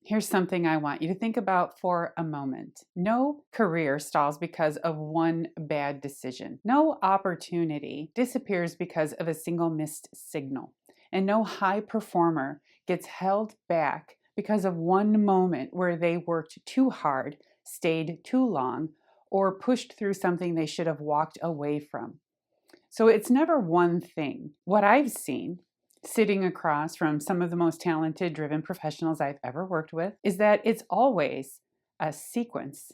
Here's something I want you to think about for a moment. No career stalls because of one bad decision. No opportunity disappears because of a single missed signal. And no high performer gets held back because of one moment where they worked too hard, stayed too long, or pushed through something they should have walked away from. So it's never one thing. What I've seen sitting across from some of the most talented, driven professionals I've ever worked with is that it's always a sequence,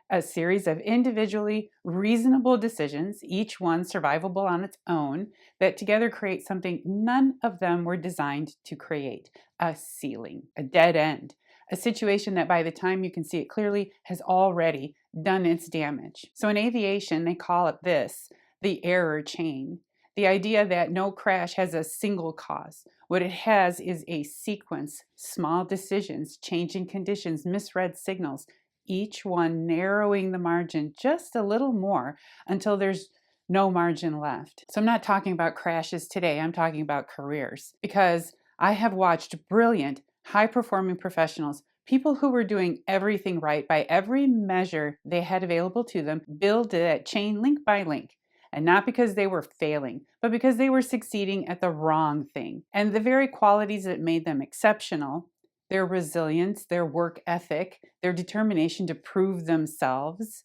a series of individually reasonable decisions, each one survivable on its own, that together create something none of them were designed to create: a ceiling, a dead end, a situation that by the time you can see it clearly has already done its damage. So in aviation, they call it this: the error chain. The idea that no crash has a single cause. What it has is a sequence, small decisions, changing conditions, misread signals, each one narrowing the margin just a little more until there's no margin left. So I'm not talking about crashes today, I'm talking about careers, because I have watched brilliant, high-performing professionals, people who were doing everything right by every measure they had available to them, build that chain link by link. And not because they were failing, but because they were succeeding at the wrong thing. And the very qualities that made them exceptional, their resilience, their work ethic, their determination to prove themselves,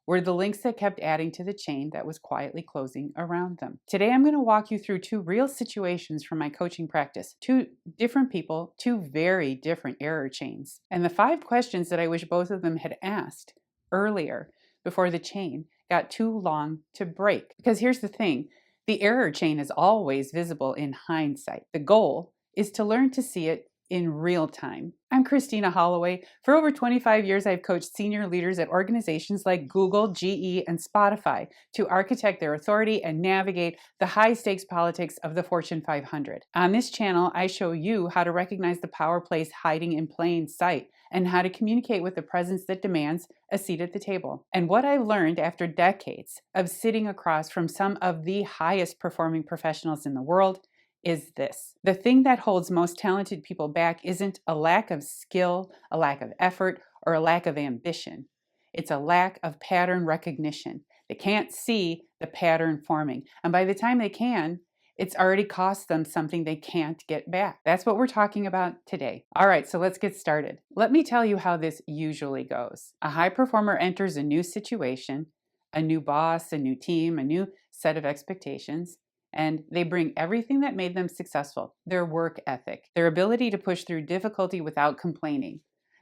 were the links that kept adding to the chain that was quietly closing around them. Today, I'm going to walk you through two real situations from my coaching practice. Two different people, two very different error chains. And the 5 questions that I wish both of them had asked earlier before the chain got too long to break. Because here's the thing, the error chain is always visible in hindsight. The goal is to learn to see it in real time. I'm Christina Holloway. For over 25 years, I've coached senior leaders at organizations like Google, GE, and Spotify to architect their authority and navigate the high-stakes politics of the Fortune 500. On this channel, I show you how to recognize the power plays hiding in plain sight and how to communicate with the presence that demands a seat at the table. And what I've learned after decades of sitting across from some of the highest performing professionals in the world is this: the thing that holds most talented people back isn't a lack of skill, a lack of effort, or a lack of ambition. It's a lack of pattern recognition. They can't see the pattern forming. And by the time they can, it's already cost them something they can't get back. That's what we're talking about today. All right, so let's get started. Let me tell you how this usually goes. A high performer enters a new situation, a new boss, a new team, a new set of expectations, and they bring everything that made them successful: their work ethic, their ability to push through difficulty without complaining,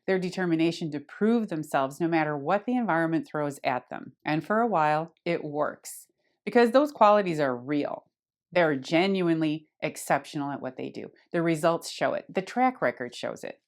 their determination to prove themselves no matter what the environment throws at them. And for a while, it works because those qualities are real. They're genuinely exceptional at what they do. The results show it. The track record shows it.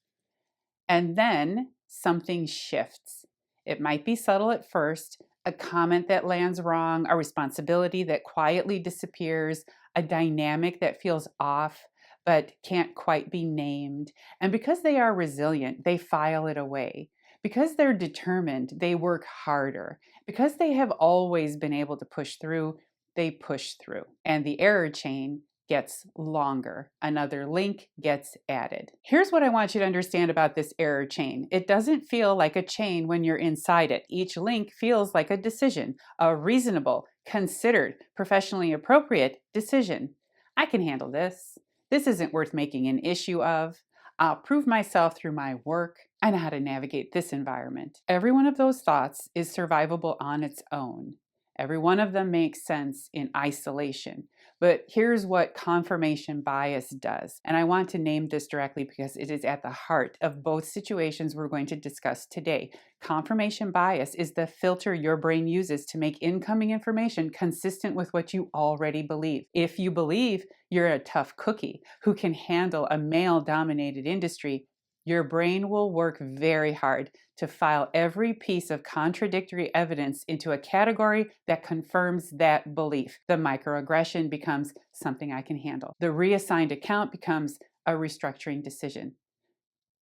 And then something shifts. It might be subtle at first, a comment that lands wrong, a responsibility that quietly disappears, a dynamic that feels off but can't quite be named. And because they are resilient, they file it away. Because they're determined, they work harder. Because they have always been able to push through, they push through. And the error chain gets longer. Another link gets added. Here's what I want you to understand about this error chain. It doesn't feel like a chain when you're inside it. Each link feels like a decision, a reasonable, considered, professionally appropriate decision. I can handle this. This isn't worth making an issue of. I'll prove myself through my work. I know how to navigate this environment. Every one of those thoughts is survivable on its own. Every one of them makes sense in isolation. But here's what confirmation bias does. And I want to name this directly because it is at the heart of both situations we're going to discuss today. Confirmation bias is the filter your brain uses to make incoming information consistent with what you already believe. If you believe you're a tough cookie who can handle a male-dominated industry, your brain will work very hard to file every piece of contradictory evidence into a category that confirms that belief. The microaggression becomes something I can handle. The reassigned account becomes a restructuring decision.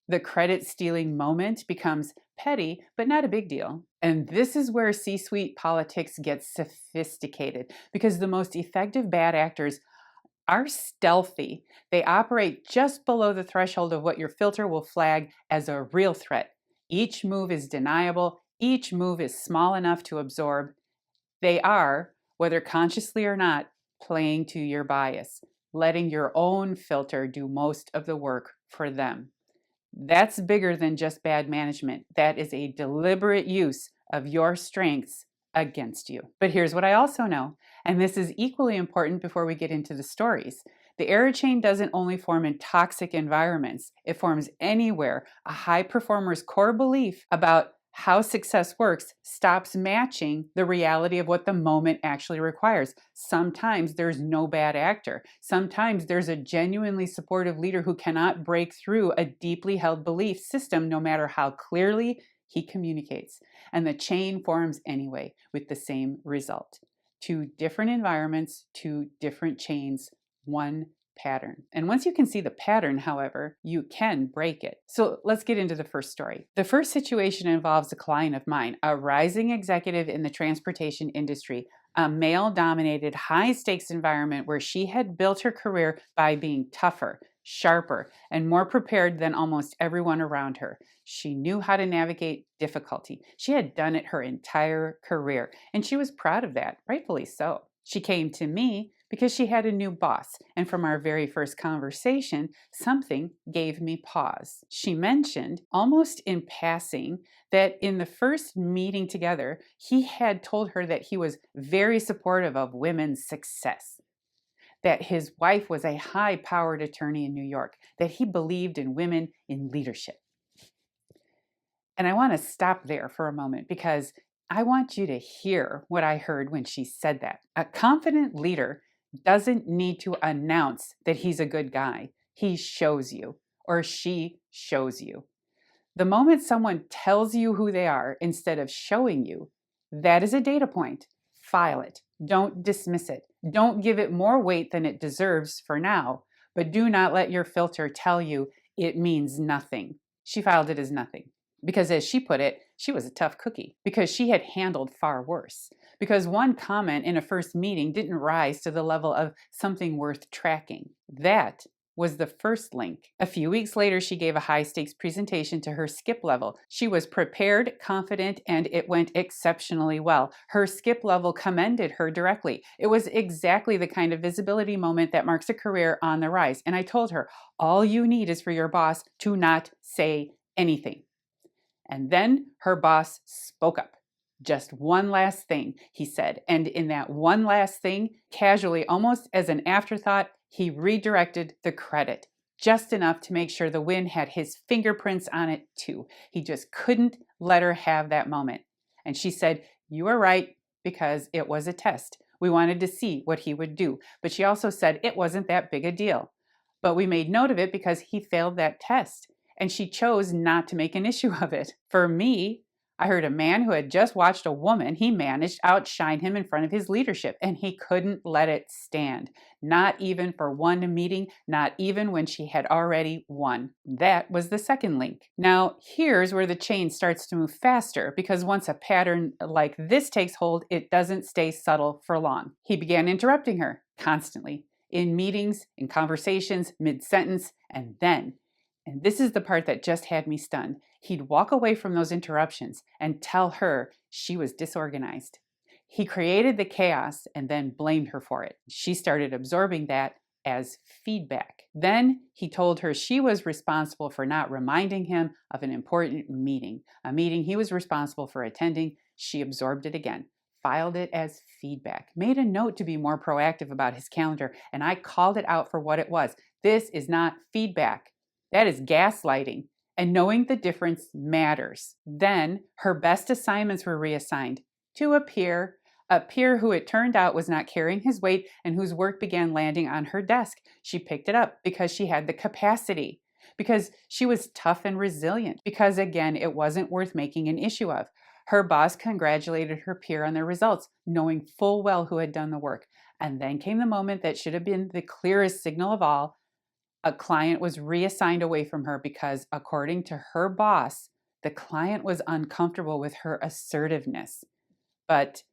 The credit stealing moment becomes petty, but not a big deal. And this is where C-suite politics gets sophisticated, because the most effective bad actors are stealthy. They operate just below the threshold of what your filter will flag as a real threat. Each move is deniable. Each move is small enough to absorb. They are, whether consciously or not, playing to your bias, letting your own filter do most of the work for them. That's bigger than just bad management. That is a deliberate use of your strengths against you. But here's what I also know, and this is equally important before we get into the stories. The error chain doesn't only form in toxic environments, it forms anywhere a high performer's core belief about how success works stops matching the reality of what the moment actually requires. Sometimes there's no bad actor. Sometimes there's a genuinely supportive leader who cannot break through a deeply held belief system no matter how clearly he communicates. And the chain forms anyway with the same result. Two different environments, two different chains, one pattern. And once you can see the pattern, however, you can break it. So let's get into the first story. The first situation involves a client of mine, a rising executive in the transportation industry, a male-dominated, high-stakes environment where she had built her career by being tougher, sharper, and more prepared than almost everyone around her. She knew how to navigate difficulty. She had done it her entire career, and she was proud of that, rightfully so. She came to me because she had a new boss, and from our very first conversation, something gave me pause. She mentioned, almost in passing, that in the first meeting together, he had told her that he was very supportive of women's success, that his wife was a high-powered attorney in New York, that he believed in women in leadership. And I want to stop there for a moment because I want you to hear what I heard when she said that. A confident leader doesn't need to announce that he's a good guy. He shows you, or she shows you. The moment someone tells you who they are instead of showing you, that is a data point. File it. Don't dismiss it. Don't give it more weight than it deserves for now, but do not let your filter tell you it means nothing. She filed it as nothing. Because as she put it, she was a tough cookie because she had handled far worse. Because one comment in a first meeting didn't rise to the level of something worth tracking. That was the first link. A few weeks later, she gave a high-stakes presentation to her skip level. She was prepared, confident, and it went exceptionally well. Her skip level commended her directly. It was exactly the kind of visibility moment that marks a career on the rise. And I told her, all you need is for your boss to not say anything. And then her boss spoke up. Just one last thing, he said. And in that one last thing, casually, almost as an afterthought, he redirected the credit. Just enough to make sure the win had his fingerprints on it too. He just couldn't let her have that moment. And she said, you are right, because it was a test. We wanted to see what he would do. But she also said it wasn't that big a deal. But we made note of it because he failed that test. And she chose not to make an issue of it. For me, I heard a man who had just watched a woman he managed outshine him in front of his leadership, and he couldn't let it stand. Not even for one meeting, not even when she had already won. That was the second link. Now, here's where the chain starts to move faster, because once a pattern like this takes hold, it doesn't stay subtle for long. He began interrupting her constantly, in meetings, in conversations, mid-sentence, and this is the part that just had me stunned. He'd walk away from those interruptions and tell her she was disorganized. He created the chaos and then blamed her for it. She started absorbing that as feedback. Then he told her she was responsible for not reminding him of an important meeting, a meeting he was responsible for attending. She absorbed it again, filed it as feedback, made a note to be more proactive about his calendar, and I called it out for what it was. This is not feedback. That is gaslighting, and knowing the difference matters. Then her best assignments were reassigned to a peer who it turned out was not carrying his weight and whose work began landing on her desk. She picked it up because she had the capacity, because she was tough and resilient, because again, it wasn't worth making an issue of. Her boss congratulated her peer on their results, knowing full well who had done the work. And then came the moment that should have been the clearest signal of all. A client was reassigned away from her because, according to her boss, the client was uncomfortable with her assertiveness. But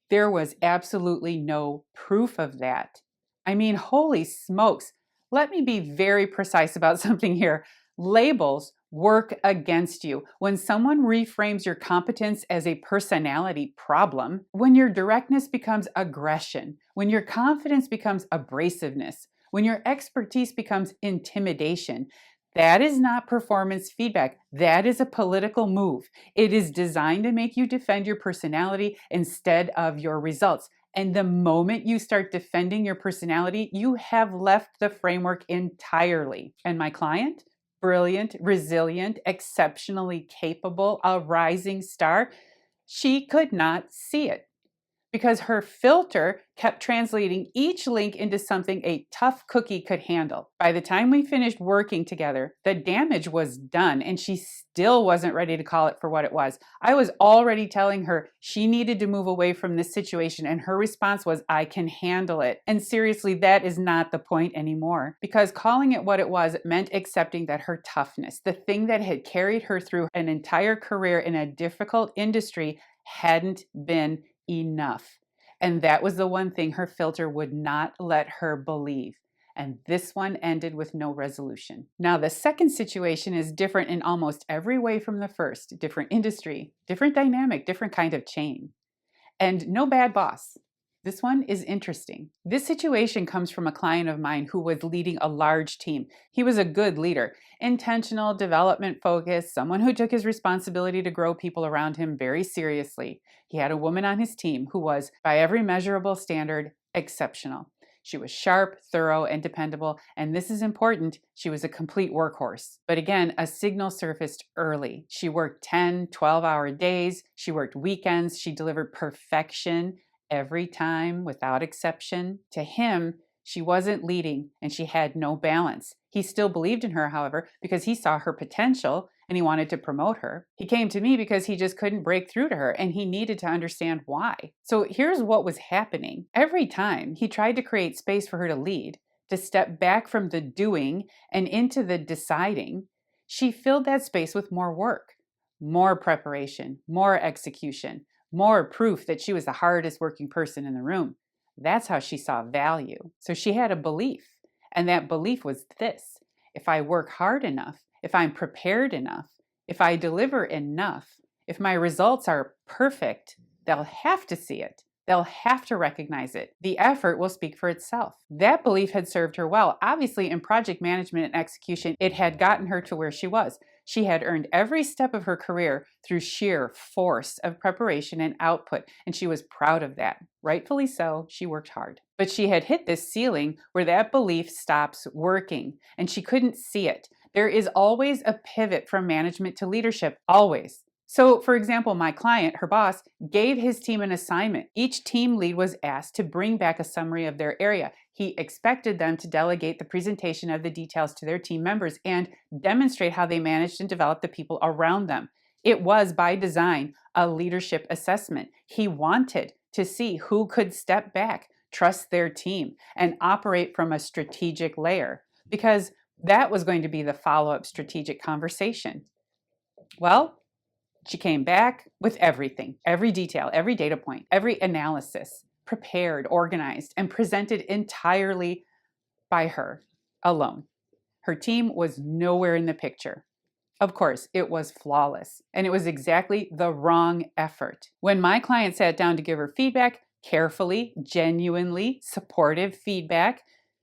there was absolutely no proof of that. I mean, holy smokes. Let me be very precise about something here. Labels work against you. When someone reframes your competence as a personality problem, when your directness becomes aggression, when your confidence becomes abrasiveness, when your expertise becomes intimidation, that is not performance feedback. That is a political move. It is designed to make you defend your personality instead of your results. And the moment you start defending your personality, you have left the framework entirely. And my client, brilliant, resilient, exceptionally capable, a rising star, she could not see it because her filter kept translating each link into something a tough cookie could handle. By the time we finished working together, the damage was done and she still wasn't ready to call it for what it was. I was already telling her she needed to move away from this situation and her response was, I can handle it. And seriously, that is not the point anymore because calling it what it was meant accepting that her toughness, the thing that had carried her through an entire career in a difficult industry, hadn't been enough. And that was the one thing her filter would not let her believe. And this one ended with no resolution. Now, the second situation is different in almost every way from the first. Different industry, different dynamic, different kind of chain. And no bad boss. This one is interesting. This situation comes from a client of mine who was leading a large team. He was a good leader, intentional, development focused, someone who took his responsibility to grow people around him very seriously. He had a woman on his team who was, by every measurable standard, exceptional. She was sharp, thorough, and dependable, and this is important, she was a complete workhorse. But again, a signal surfaced early. She worked 10, 12-hour days, she worked weekends, she delivered perfection every time without exception. To him, she wasn't leading and she had no balance. He still believed in her, however, because he saw her potential and he wanted to promote her. He came to me because he just couldn't break through to her and he needed to understand why. So here's what was happening. Every time he tried to create space for her to lead, to step back from the doing and into the deciding, she filled that space with more work, more preparation, more execution, more proof that she was the hardest working person in the room. That's how she saw value. So she had a belief, and that belief was this: if I work hard enough, if I'm prepared enough, if I deliver enough, if my results are perfect, they'll have to see it. They'll have to recognize it. The effort will speak for itself. That belief had served her well. Obviously, in project management and execution, it had gotten her to where she was. She had earned every step of her career through sheer force of preparation and output, and she was proud of that. Rightfully so, she worked hard. But she had hit this ceiling where that belief stops working, and she couldn't see it. There is always a pivot from management to leadership, always. So, for example, my client, her boss, gave his team an assignment. Each team lead was asked to bring back a summary of their area. He expected them to delegate the presentation of the details to their team members and demonstrate how they managed and developed the people around them. It was, by design, a leadership assessment. He wanted to see who could step back, trust their team, and operate from a strategic layer, because that was going to be the follow-up strategic conversation. Well, she came back with everything, every detail, every data point, every analysis, prepared, organized, and presented entirely by her alone. Her team was nowhere in the picture. Of course, it was flawless, and it was exactly the wrong effort. When my client sat down to give her feedback, carefully, genuinely supportive feedback,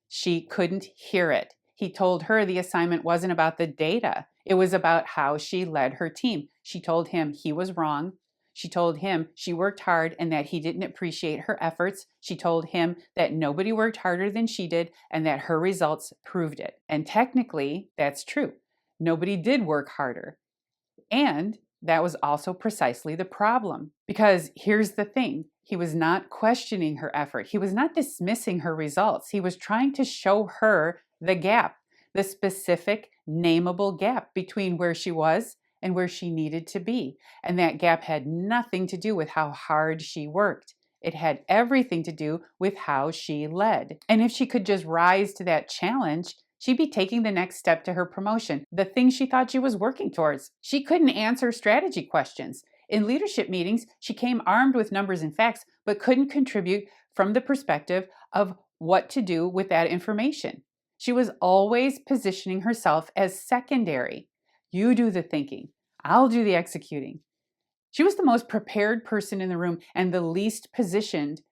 she couldn't hear it. He told her the assignment wasn't about the data. It was about how she led her team. She told him he was wrong. She told him she worked hard and that he didn't appreciate her efforts. She told him that nobody worked harder than she did and that her results proved it. And technically, that's true. Nobody did work harder. And that was also precisely the problem. Because here's the thing. He was not questioning her effort. He was not dismissing her results. He was trying to show her the gap, the specific, nameable gap between where she was and where she needed to be. And that gap had nothing to do with how hard she worked. It had everything to do with how she led. And if she could just rise to that challenge, she'd be taking the next step to her promotion, the thing she thought she was working towards. She couldn't answer strategy questions. In leadership meetings, she came armed with numbers and facts, but couldn't contribute from the perspective of what to do with that information. She was always positioning herself as secondary. You do the thinking, I'll do the executing. She was the most prepared person in the room and the least positioned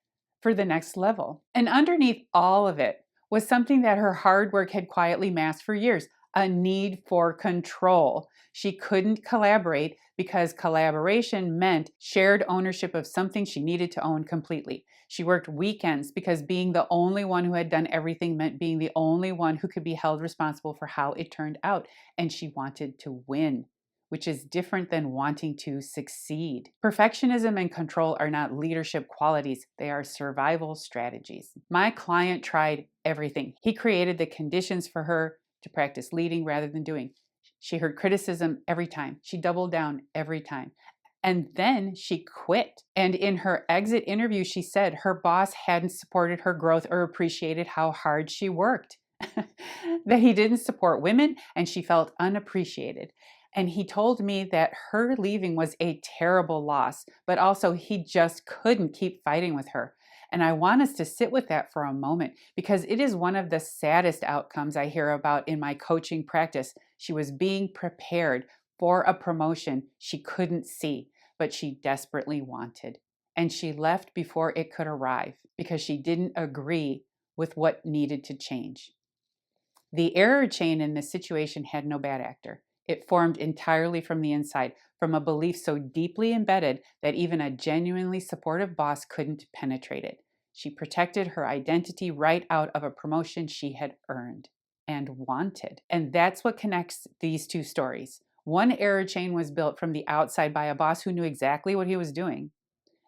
for the next level. And underneath all of it was something that her hard work had quietly masked for years, a need for control. She couldn't collaborate because collaboration meant shared ownership of something she needed to own completely. She worked weekends because being the only one who had done everything meant being the only one who could be held responsible for how it turned out. And she wanted to win, which is different than wanting to succeed. Perfectionism and control are not leadership qualities, they are survival strategies. My client tried everything. He created the conditions for her to practice leading rather than doing. She heard criticism every time. She doubled down every time. And then she quit. And in her exit interview, she said her boss hadn't supported her growth or appreciated how hard she worked. That he didn't support women, and she felt unappreciated. And he told me that her leaving was a terrible loss, but also he just couldn't keep fighting with her. And I want us to sit with that for a moment because it is one of the saddest outcomes I hear about in my coaching practice. She was being prepared for a promotion she couldn't see, but she desperately wanted. And she left before it could arrive because she didn't agree with what needed to change. The error chain in this situation had no bad actor. It formed entirely from the inside, from a belief so deeply embedded that even a genuinely supportive boss couldn't penetrate it. She protected her identity right out of a promotion she had earned and wanted. And that's what connects these two stories. One error chain was built from the outside by a boss who knew exactly what he was doing.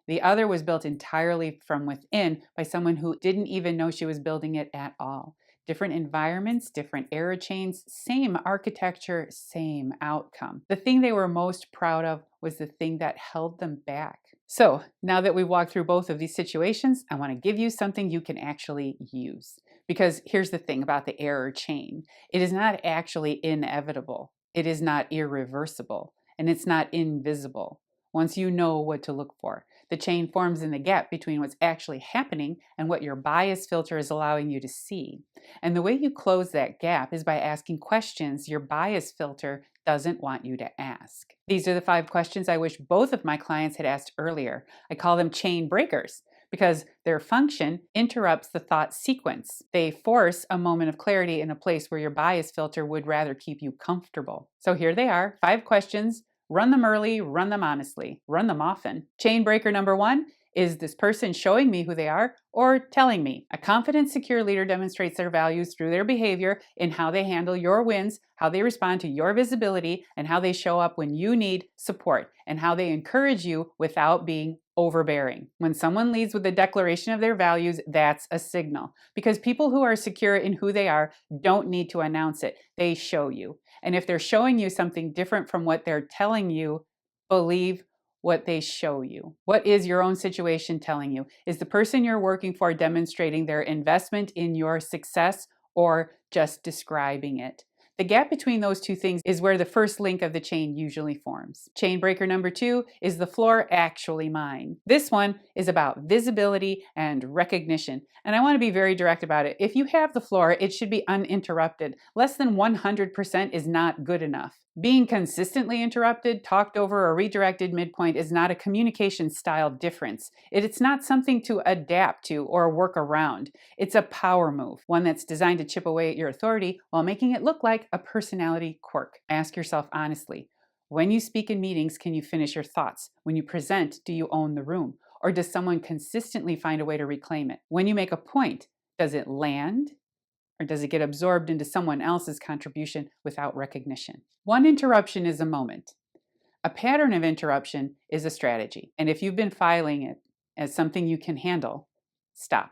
The other was built entirely from within by someone who didn't even know she was building it at all. Different environments, different error chains, same architecture, same outcome. The thing they were most proud of was the thing that held them back. So now that we've walked through both of these situations, I want to give you something you can actually use. Because here's the thing about the error chain. It is not actually inevitable. It is not irreversible. And it's not invisible once you know what to look for. The chain forms in the gap between what's actually happening and what your bias filter is allowing you to see. And the way you close that gap is by asking questions your bias filter doesn't want you to ask. These are the 5 questions I wish both of my clients had asked earlier. I call them chain breakers because their function interrupts the thought sequence. They force a moment of clarity in a place where your bias filter would rather keep you comfortable. So here they are, 5 questions. Run them early, run them honestly, run them often. Chain breaker number 1, is this person showing me who they are or telling me? A confident, secure leader demonstrates their values through their behavior in how they handle your wins, how they respond to your visibility, and how they show up when you need support, and how they encourage you without being overbearing. When someone leads with a declaration of their values, that's a signal. Because people who are secure in who they are don't need to announce it. They show you. And if they're showing you something different from what they're telling you, believe what they show you. What is your own situation telling you? Is the person you're working for demonstrating their investment in your success or just describing it? The gap between those two things is where the first link of the chain usually forms. Chain breaker number 2, is the floor actually mine? This one is about visibility and recognition. And I want to be very direct about it. If you have the floor, it should be uninterrupted. Less than 100% is not good enough. Being consistently interrupted, talked over, or redirected midpoint is not a communication style difference. It's not something to adapt to or work around. It's a power move, one that's designed to chip away at your authority while making it look like a personality quirk. Ask yourself honestly, when you speak in meetings, can you finish your thoughts? When you present, do you own the room? Or does someone consistently find a way to reclaim it? When you make a point, does it land? Or does it get absorbed into someone else's contribution without recognition? One interruption is a moment. A pattern of interruption is a strategy. And if you've been filing it as something you can handle, stop.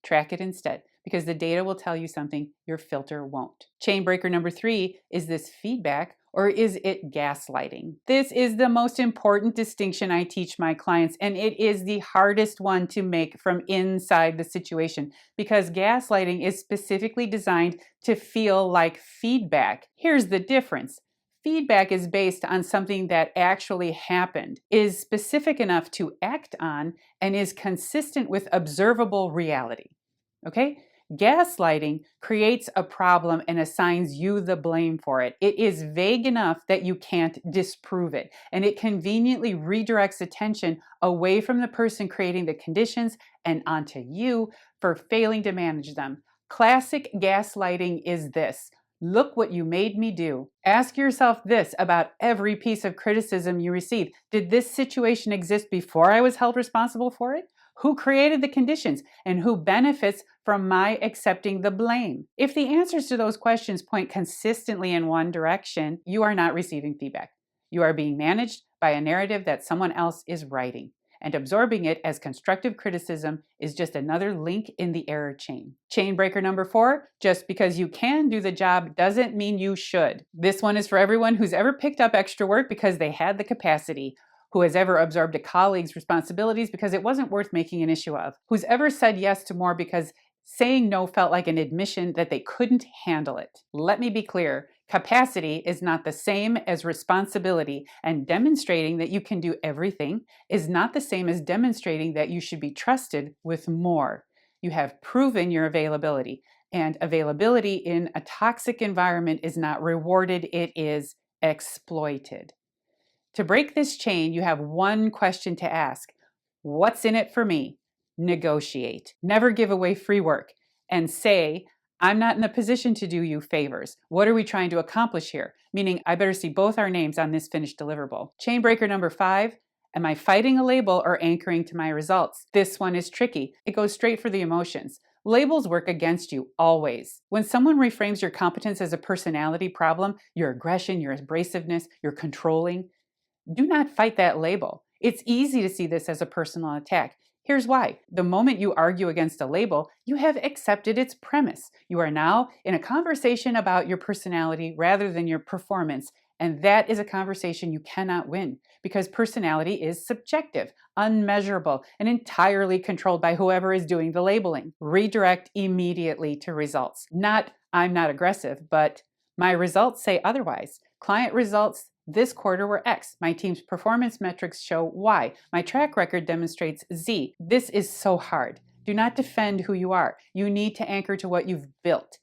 Track it instead, because the data will tell you something your filter won't. Chain breaker number 3, is this feedback or is it gaslighting? This is the most important distinction I teach my clients, and it is the hardest one to make from inside the situation because gaslighting is specifically designed to feel like feedback. Here's the difference. Feedback is based on something that actually happened, is specific enough to act on, and is consistent with observable reality. Okay? Gaslighting creates a problem and assigns you the blame for it. It is vague enough that you can't disprove it, and it conveniently redirects attention away from the person creating the conditions and onto you for failing to manage them. Classic gaslighting is this: look what you made me do. Ask yourself this about every piece of criticism you receive: did this situation exist before I was held responsible for it? Who created the conditions, and who benefits from my accepting the blame? If the answers to those questions point consistently in one direction, you are not receiving feedback. You are being managed by a narrative that someone else is writing, and absorbing it as constructive criticism is just another link in the error chain. Chain breaker number 4, just because you can do the job doesn't mean you should. This one is for everyone who's ever picked up extra work because they had the capacity, who has ever absorbed a colleague's responsibilities because it wasn't worth making an issue of, who's ever said yes to more because saying no felt like an admission that they couldn't handle it. Let me be clear, capacity is not the same as responsibility, and demonstrating that you can do everything is not the same as demonstrating that you should be trusted with more. You have proven your availability, and availability in a toxic environment is not rewarded, it is exploited. To break this chain, you have one question to ask: what's in it for me? Negotiate. Never give away free work. And say, I'm not in a position to do you favors. What are we trying to accomplish here? Meaning, I better see both our names on this finished deliverable. Chain breaker number 5, am I fighting a label or anchoring to my results? This one is tricky. It goes straight for the emotions. Labels work against you, always. When someone reframes your competence as a personality problem, your aggression, your abrasiveness, your controlling, do not fight that label. It's easy to see this as a personal attack. Here's why. The moment you argue against a label, you have accepted its premise. You are now in a conversation about your personality rather than your performance. And that is a conversation you cannot win, because personality is subjective, unmeasurable, and entirely controlled by whoever is doing the labeling. Redirect immediately to results. Not, I'm not aggressive, but my results say otherwise. Client results this quarter were X. My team's performance metrics show Y. My track record demonstrates Z. This is so hard. Do not defend who you are. You need to anchor to what you've built.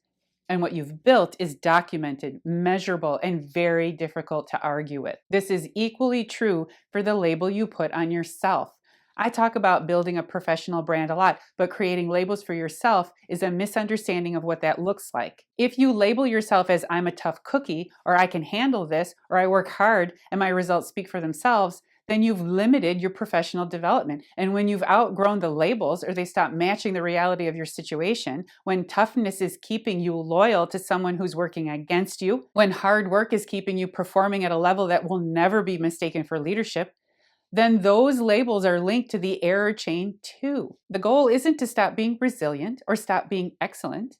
And what you've built is documented, measurable, and very difficult to argue with. This is equally true for the label you put on yourself. I talk about building a professional brand a lot, but creating labels for yourself is a misunderstanding of what that looks like. If you label yourself as I'm a tough cookie, or I can handle this, or I work hard and my results speak for themselves, then you've limited your professional development. And when you've outgrown the labels, or they stop matching the reality of your situation, when toughness is keeping you loyal to someone who's working against you, when hard work is keeping you performing at a level that will never be mistaken for leadership, then those labels are linked to the error chain too. The goal isn't to stop being resilient or stop being excellent.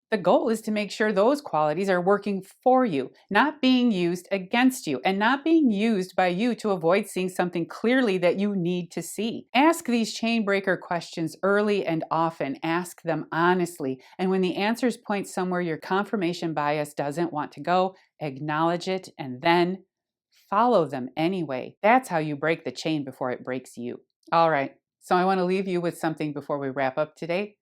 The goal is to make sure those qualities are working for you, not being used against you, and not being used by you to avoid seeing something clearly that you need to see. Ask these chain breaker questions early and often. Ask them honestly. And when the answers point somewhere your confirmation bias doesn't want to go, acknowledge it and then follow them anyway. That's how you break the chain before it breaks you. All right, so I want to leave you with something before we wrap up today.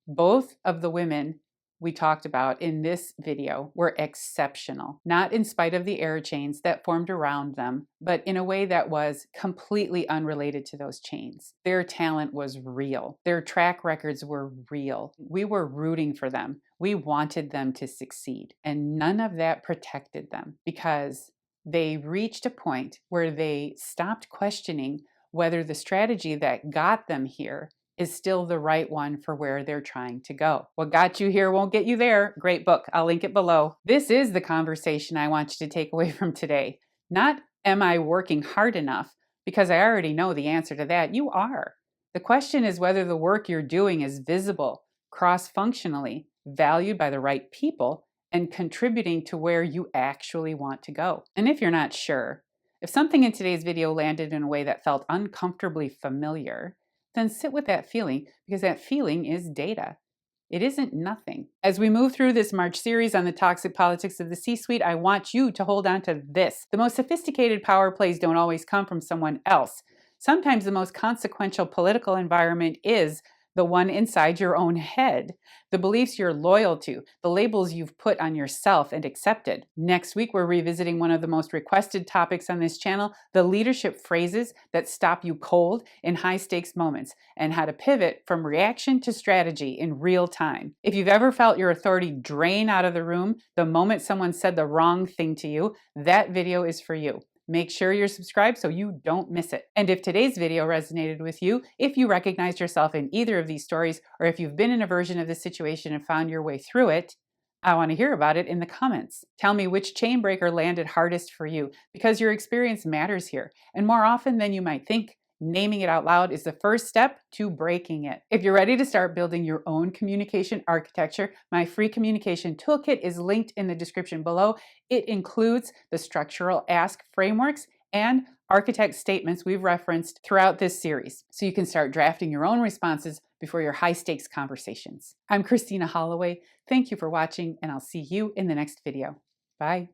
Both of the women we talked about in this video were exceptional, not in spite of the error chains that formed around them, but in a way that was completely unrelated to those chains. Their talent was real. Their track records were real. We were rooting for them. We wanted them to succeed, and none of that protected them, because they reached a point where they stopped questioning whether the strategy that got them here is still the right one for where they're trying to go. What got you here won't get you there. Great book. I'll link it below. This is the conversation I want you to take away from today. Not, am I working hard enough? Because I already know the answer to that. You are. The question is whether the work you're doing is visible, cross-functionally, valued by the right people, and contributing to where you actually want to go. And if you're not sure, if something in today's video landed in a way that felt uncomfortably familiar, then sit with that feeling, because that feeling is data. It isn't nothing. As we move through this March series on the toxic politics of the C-suite, I want you to hold on to this. The most sophisticated power plays don't always come from someone else. Sometimes the most consequential political environment is the one inside your own head, the beliefs you're loyal to, the labels you've put on yourself and accepted. Next week, we're revisiting one of the most requested topics on this channel, the leadership phrases that stop you cold in high-stakes moments, and how to pivot from reaction to strategy in real time. If you've ever felt your authority drain out of the room the moment someone said the wrong thing to you, that video is for you. Make sure you're subscribed so you don't miss it. And if today's video resonated with you, if you recognized yourself in either of these stories, or if you've been in a version of this situation and found your way through it, I want to hear about it in the comments. Tell me which chain breaker landed hardest for you, because your experience matters here. And more often than you might think, naming it out loud is the first step to breaking it. If you're ready to start building your own communication architecture, my free communication toolkit is linked in the description below. It includes the structural ask frameworks and architect statements we've referenced throughout this series, so you can start drafting your own responses before your high-stakes conversations. I'm Christina Holloway. Thank you for watching, and I'll see you in the next video. Bye.